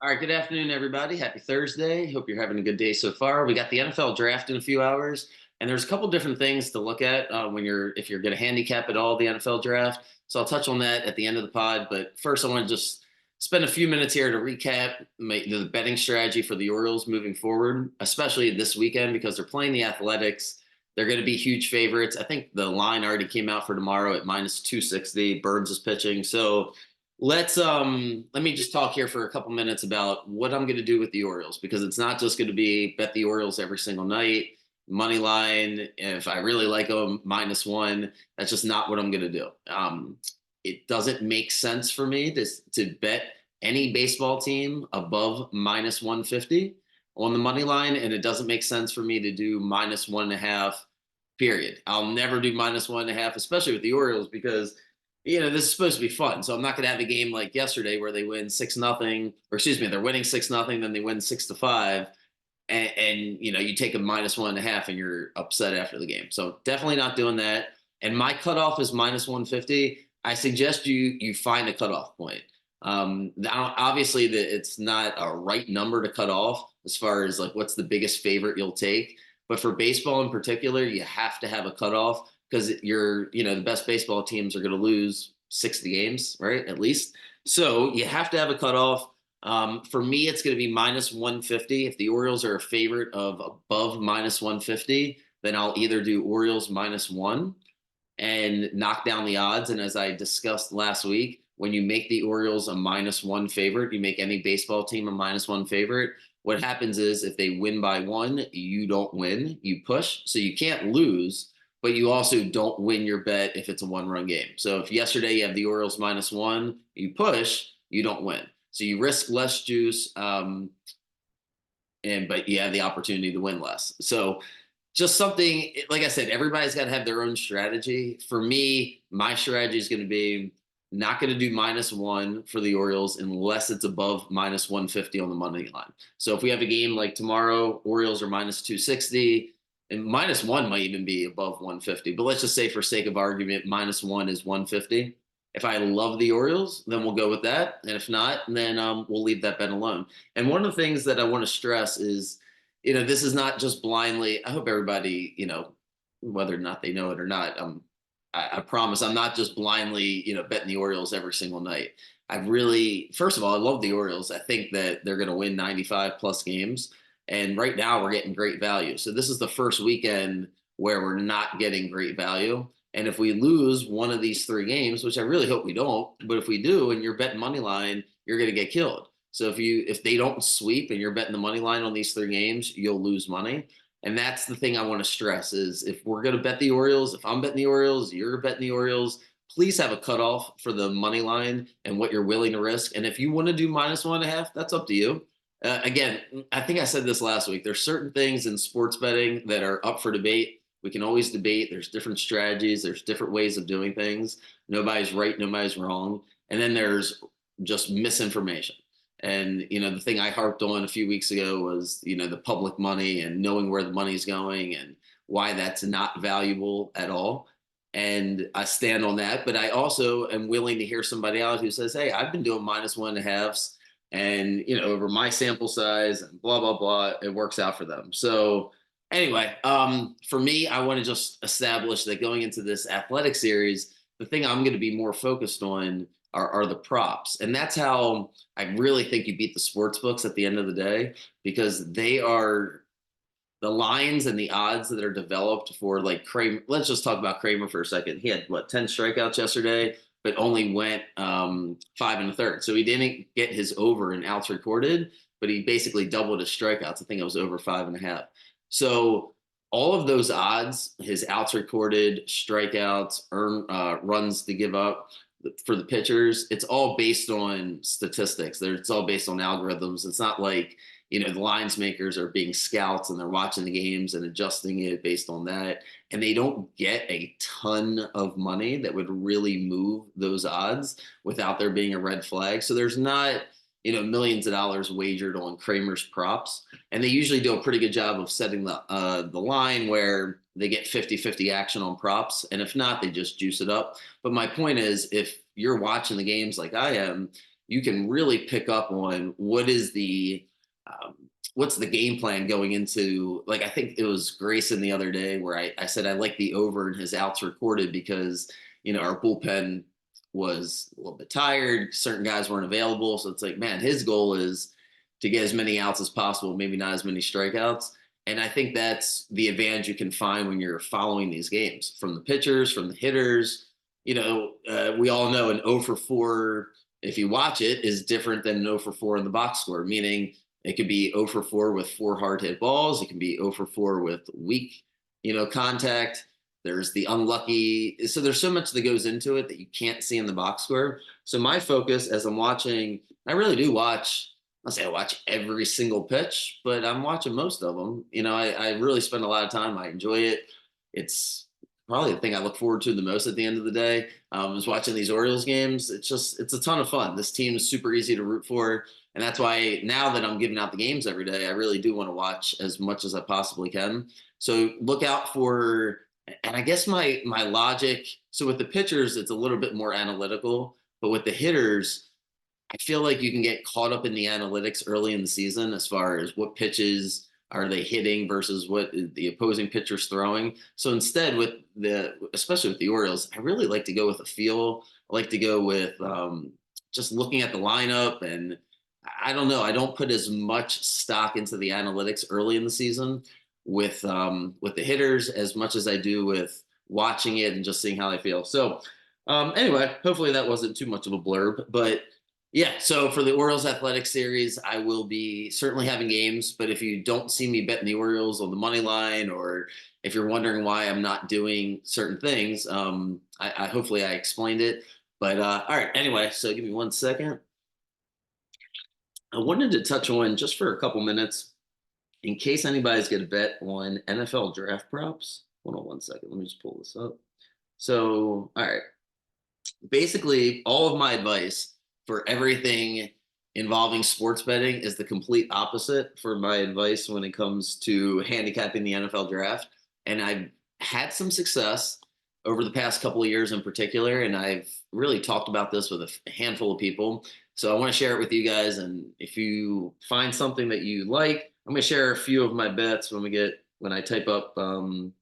All right, good afternoon, everybody. Happy Thursday. Hope you're having a good day so far. We got the NFL draft in a few hours, and there's a couple different things to look at when if you're going to handicap at all the NFL draft. So I'll touch on that at the end of the pod. But first, I want to just spend a few minutes here to recap the betting strategy for the Orioles moving forward, especially this weekend because they're playing the Athletics. They're going to be huge favorites. I think the line already came out for tomorrow at minus 260. Burns is pitching, so let me just talk here for a couple minutes about what I'm going to do with the Orioles because it's not just going to be bet the Orioles every single night, money line. If I really like them, -1. That's just not what I'm going to do. It doesn't make sense for me to bet any baseball team above -150 on the money line, and it doesn't make sense for me to do -1.5. Period. I'll never do -1.5, especially with the Orioles because this is supposed to be fun. So I'm not going to have a game like yesterday where they win 6-0, or excuse me, they're winning 6-0, then they win 6-5, and you take a -1.5 and you're upset after the game. So definitely not doing that. And my cutoff is -150. I suggest you find a cutoff point. Obviously, it's not a right number to cut off as far as like what's the biggest favorite you'll take. But for baseball in particular, you have to have a cutoff because the best baseball teams are going to lose 60 games, right? At least. So you have to have a cutoff. For me, it's going to be -150. If the Orioles are a favorite of above -150, then I'll either do Orioles -1 and knock down the odds. And as I discussed last week, when you make the Orioles a -1 favorite, you make any baseball team a -1 favorite. What happens is if they win by one, you don't win, you push. So you can't lose, but you also don't win your bet if it's a one-run game. So if yesterday you have the Orioles -1, you push, you don't win. So you risk less juice, but you have the opportunity to win less. So just something like I said, everybody's got to have their own strategy. For me, my strategy is going to be not going to do -1 for the Orioles unless it's above -150 on the money line. So if we have a game like tomorrow, Orioles are -260, and -1 might even be above 150. But let's just say, for sake of argument, -1 is 150. If I love the Orioles, then we'll go with that. And if not, then we'll leave that bet alone. And one of the things that I want to stress is, this is not just blindly. I hope everybody, whether or not they know it or not, I promise I'm not just blindly, betting the Orioles every single night. First of all, I love the Orioles. I think that they're going to win 95 plus games. And right now we're getting great value. So this is the first weekend where we're not getting great value. And if we lose one of these three games, which I really hope we don't, but if we do and you're betting money line, you're going to get killed. So if they don't sweep and you're betting the money line on these three games, you'll lose money. And that's the thing I want to stress is if we're going to bet the Orioles, if I'm betting the Orioles, you're betting the Orioles, please have a cutoff for the money line and what you're willing to risk. And if you want to do -1.5, that's up to you. Again, I think I said this last week. There's certain things in sports betting that are up for debate. We can always debate. There's different strategies. There's different ways of doing things. Nobody's right. Nobody's wrong. And then there's just misinformation. And, the thing I harped on a few weeks ago was, the public money and knowing where the money's going and why that's not valuable at all. And I stand on that. But I also am willing to hear somebody out who says, hey, I've been doing -1.5s and, over my sample size and blah, blah, blah, it works out for them. So anyway, for me, I want to just establish that going into this athletic series, the thing I'm going to be more focused on are the props. And that's how I really think you beat the sports books at the end of the day, because they are the lines and the odds that are developed for like Kramer. Let's just talk about Kramer for a second. He had 10 strikeouts yesterday, but only went 5 1/3. So he didn't get his over in outs recorded, but he basically doubled his strikeouts. I think it was over 5.5. So all of those odds, his outs recorded, strikeouts, runs to give up for the pitchers, it's all based on statistics. It's all based on algorithms. It's not like, the lines makers are being scouts and they're watching the games and adjusting it based on that. And they don't get a ton of money that would really move those odds without there being a red flag. So there's not, millions of dollars wagered on Kramer's props. And they usually do a pretty good job of setting the line where they get 50-50 action on props. And if not, they just juice it up. But my point is, if you're watching the games like I am, you can really pick up on um, what's the game plan going into. Like I think it was Grayson the other day where I said I like the over and his outs recorded because our bullpen was a little bit tired, certain guys weren't available, so it's like, man, his goal is to get as many outs as possible, maybe not as many strikeouts. And I think that's the advantage you can find when you're following these games from the pitchers, from the hitters. We all know an 0 for 4, if you watch it, is different than an 0 for 4 in the box score, meaning it could be 0 for 4 with 4 hard hit balls. It can be 0 for 4 with weak, contact. There's the unlucky. So there's so much that goes into it that you can't see in the box score. So my focus as I'm watching, I really do watch. I'll say I watch every single pitch, but I'm watching most of them. I really spend a lot of time. I enjoy it. It's probably the thing I look forward to the most at the end of the day. Is watching these Orioles games. It's a ton of fun. This team is super easy to root for. And that's why now that I'm giving out the games every day, I really do want to watch as much as I possibly can. So look out for, and I guess my logic. So with the pitchers, it's a little bit more analytical, but with the hitters, I feel like you can get caught up in the analytics early in the season as far as what pitches are they hitting versus what the opposing pitcher's throwing. So instead, especially with the Orioles, I really like to go with a feel. I like to go with just looking at the lineup, and I don't know. I don't put as much stock into the analytics early in the season with the hitters as much as I do with watching it and just seeing how they feel. So anyway, hopefully that wasn't too much of a blurb, but yeah, so for the Orioles Athletic Series, I will be certainly having games. But if you don't see me betting the Orioles on the money line, or if you're wondering why I'm not doing certain things, I hopefully I explained it. But all right, anyway, so give me 1 second. I wanted to touch on just for a couple minutes, in case anybody's going to bet on NFL draft props. Hold on 1 second. Let me just pull this up. So, all right, basically, all of my advice for everything involving sports betting is the complete opposite for my advice when it comes to handicapping the NFL draft. And I've had some success over the past couple of years in particular. And I've really talked about this with a handful of people. So I want to share it with you guys. And if you find something that you like, I'm going to share a few of my bets when I type up, when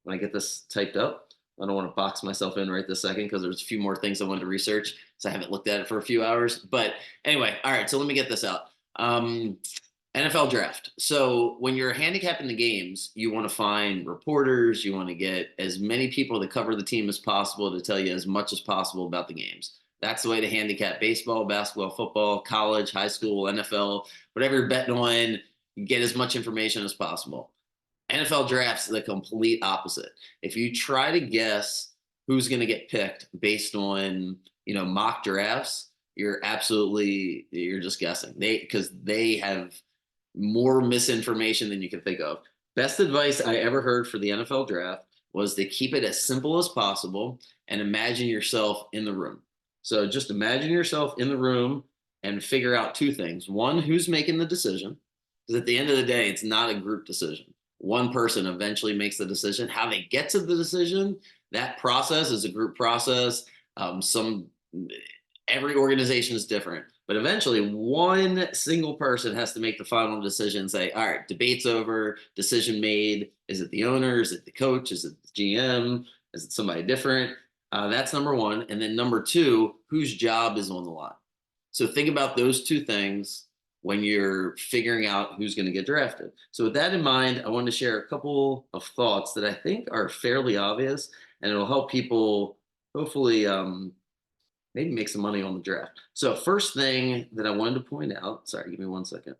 I get this typed up. I don't want to box myself in right this second because there's a few more things I wanted to research. So I haven't looked at it for a few hours. But anyway, all right. So let me get this out. NFL draft. So when you're handicapping the games, you want to find reporters. You want to get as many people that cover the team as possible to tell you as much as possible about the games. That's the way to handicap baseball, basketball, football, college, high school, NFL, whatever you're betting on. Get as much information as possible. NFL draft's the complete opposite. If you try to guess who's going to get picked based on, mock drafts, you're just guessing. Because they have more misinformation than you can think of. Best advice I ever heard for the NFL draft was to keep it as simple as possible and imagine yourself in the room. So just imagine yourself in the room and figure out two things. One, who's making the decision? Because at the end of the day, it's not a group decision. One person eventually makes the decision. How they get to the decision, that process is a group process. Every organization is different, but eventually one single person has to make the final decision and say, all right, debate's over, decision made. Is it the owner? Is it the coach? Is it the GM? Is it somebody different? That's number one. And then number two, whose job is on the line? So think about those two things when you're figuring out who's going to get drafted. So with that in mind, I want to share a couple of thoughts that I think are fairly obvious, and it'll help people hopefully maybe make some money on the draft. So first thing that I wanted to point out, sorry, give me 1 second.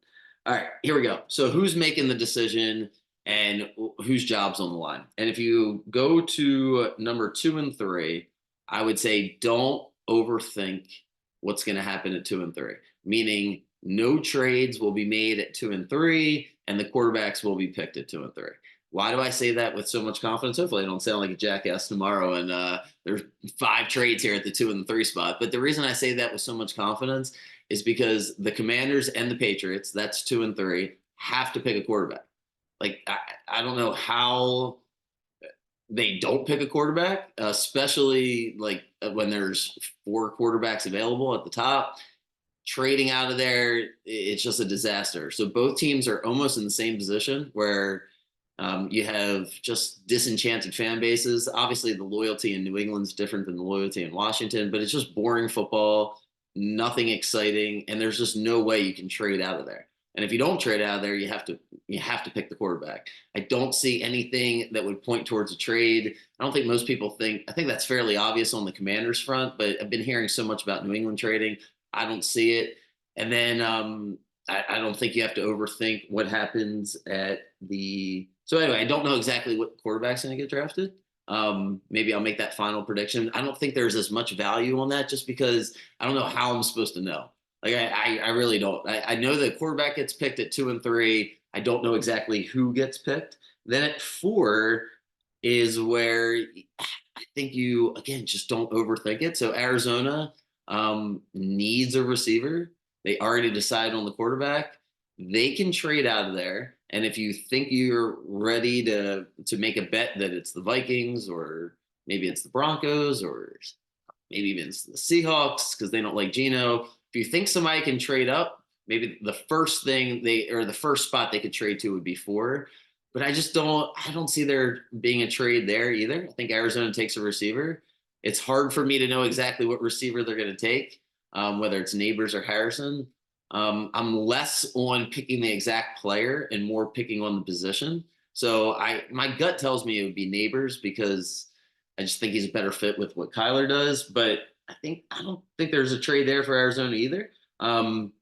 All right, here we go. So who's making the decision and whose job's on the line? And if you go to number 2 and 3, I would say don't overthink what's going to happen at 2 and 3, meaning no trades will be made at 2 and 3, and the quarterbacks will be picked at 2 and 3. Why do I say that with so much confidence? Hopefully I don't sound like a jackass tomorrow and there's 5 trades here at the 2 and 3 spot. But the reason I say that with so much confidence is because the Commanders and the Patriots, that's 2 and 3, have to pick a quarterback. Like, I don't know how they don't pick a quarterback, especially like when there's 4 quarterbacks available at the top. trading out of there, it's just a disaster. So both teams are almost in the same position where you have just disenchanted fan bases. Obviously, the loyalty in New England's different than the loyalty in Washington, but it's just boring football, nothing exciting, and there's just no way you can trade out of there. And if you don't trade out of there, you have to pick the quarterback. I don't see anything that would point towards a trade. I don't think most people think. I think that's fairly obvious on the Commanders front, but I've been hearing so much about New England trading. I don't see it. And then I don't think you have to overthink what happens at the. So anyway, I don't know exactly what quarterback's going to get drafted. Maybe I'll make that final prediction. I don't think there's as much value on that just because I don't know how I'm supposed to know. Like I really don't. I know the quarterback gets picked at 2 and 3. I don't know exactly who gets picked. Then at 4 is where I think you again just don't overthink it. So Arizona needs a receiver. They already decided on the quarterback. They can trade out of there. And if you think you're ready to make a bet that it's the Vikings or maybe it's the Broncos or maybe even it's the Seahawks because they don't like Geno. If you think somebody can trade up, maybe the first thing they or the first spot they could trade to would be 4. But I don't see there being a trade there either. I think Arizona takes a receiver. It's hard for me to know exactly what receiver they're going to take, whether it's Neighbors or Harrison. I'm less on picking the exact player and more picking on the position. So my gut tells me it would be Neighbors because I just think he's a better fit with what Kyler does. But I don't think there's a trade there for Arizona either.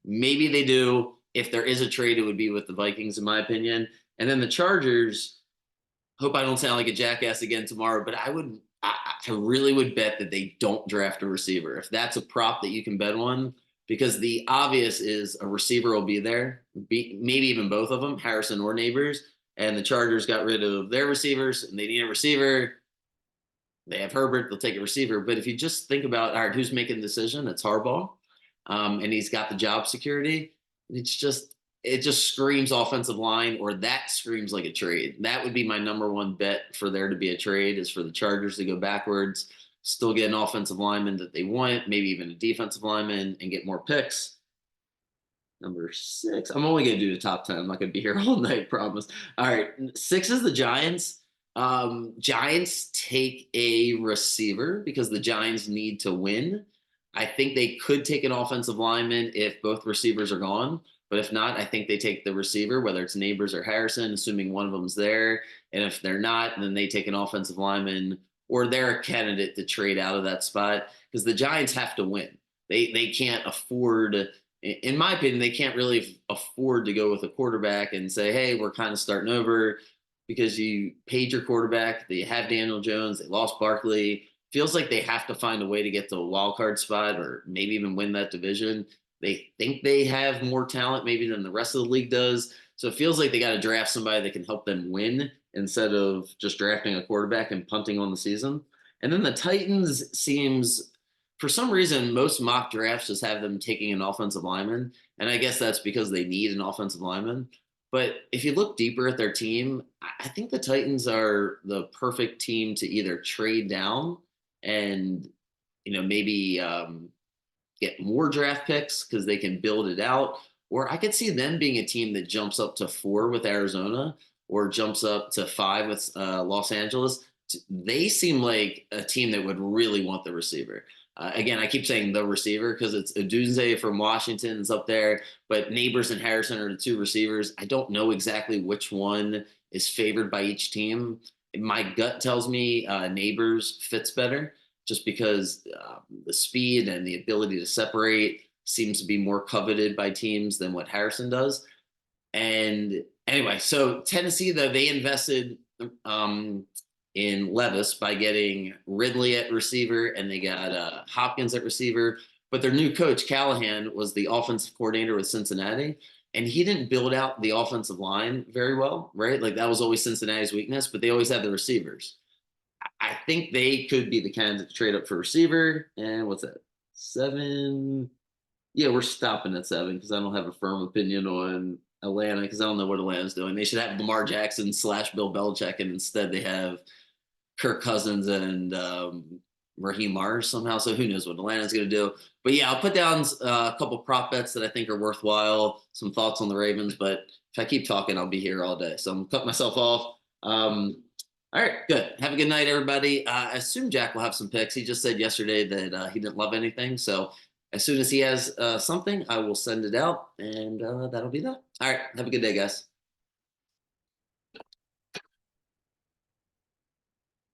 Maybe they do. If there is a trade, it would be with the Vikings, in my opinion. And then the Chargers. Hope I don't sound like a jackass again tomorrow, but I really would bet that they don't draft a receiver. If that's a prop that you can bet on, because the obvious is a receiver will be there, maybe even both of them, Harrison or Neighbors. And the Chargers got rid of their receivers and they need a receiver. They have Herbert, they'll take a receiver. But if you just think about, all right, who's making the decision? It's Harbaugh. And he's got the job security. It just screams offensive line, or that screams like a trade. That would be my number one bet for there to be a trade is for the Chargers to go backwards, still get an offensive lineman that they want, maybe even a defensive lineman, and get more picks. Number 6. I'm only going to do the top 10. I'm not going to be here all night, promise. All right. 6 is the Giants. Giants take a receiver because the Giants need to win. I think they could take an offensive lineman if both receivers are gone. But if not, I think they take the receiver, whether it's Neighbors or Harrison, assuming one of them's there. And if they're not, then they take an offensive lineman or they're a candidate to trade out of that spot because the Giants have to win. They can't afford, in my opinion, they can't really afford to go with a quarterback and say, hey, we're kind of starting over because you paid your quarterback. They have Daniel Jones. They lost Barkley. Feels like they have to find a way to get to a wild card spot or maybe even win that division. They think they have more talent maybe than the rest of the league does. So it feels like they got to draft somebody that can help them win instead of just drafting a quarterback and punting on the season. And then the Titans seems, for some reason, most mock drafts just have them taking an offensive lineman. And I guess that's because they need an offensive lineman. But if you look deeper at their team, I think the Titans are the perfect team to either trade down and, maybe get more draft picks because they can build it out. Or I could see them being a team that jumps up to 4 with Arizona or jumps up to 5 with Los Angeles. They seem like a team that would really want the receiver. Again, I keep saying the receiver because it's Odunze from Washington is up there, but Neighbors and Harrison are the 2 receivers. I don't know exactly which one is favored by each team. My gut tells me Neighbors fits better just because the speed and the ability to separate seems to be more coveted by teams than what Harrison does. And anyway, so Tennessee, though, they invested in Levis by getting Ridley at receiver and they got Hopkins at receiver. But their new coach, Callahan, was the offensive coordinator with Cincinnati. And he didn't build out the offensive line very well, right? Like that was always Cincinnati's weakness, but they always had the receivers. I think they could be the candidate to trade up for receiver. And what's that? 7. Yeah, we're stopping at 7 because I don't have a firm opinion on Atlanta because I don't know what Atlanta's doing. They should have Lamar Jackson / Bill Belichick, and instead they have Kirk Cousins and Raheem Mars somehow. So who knows what Atlanta's going to do? But yeah, I'll put down a couple prop bets that I think are worthwhile. Some thoughts on the Ravens, but if I keep talking, I'll be here all day. So I'm cutting myself off. All right, good. Have a good night, everybody. I assume Jack will have some picks. He just said yesterday that he didn't love anything. So as soon as he has something, I will send it out, and that'll be that. All right, have a good day, guys.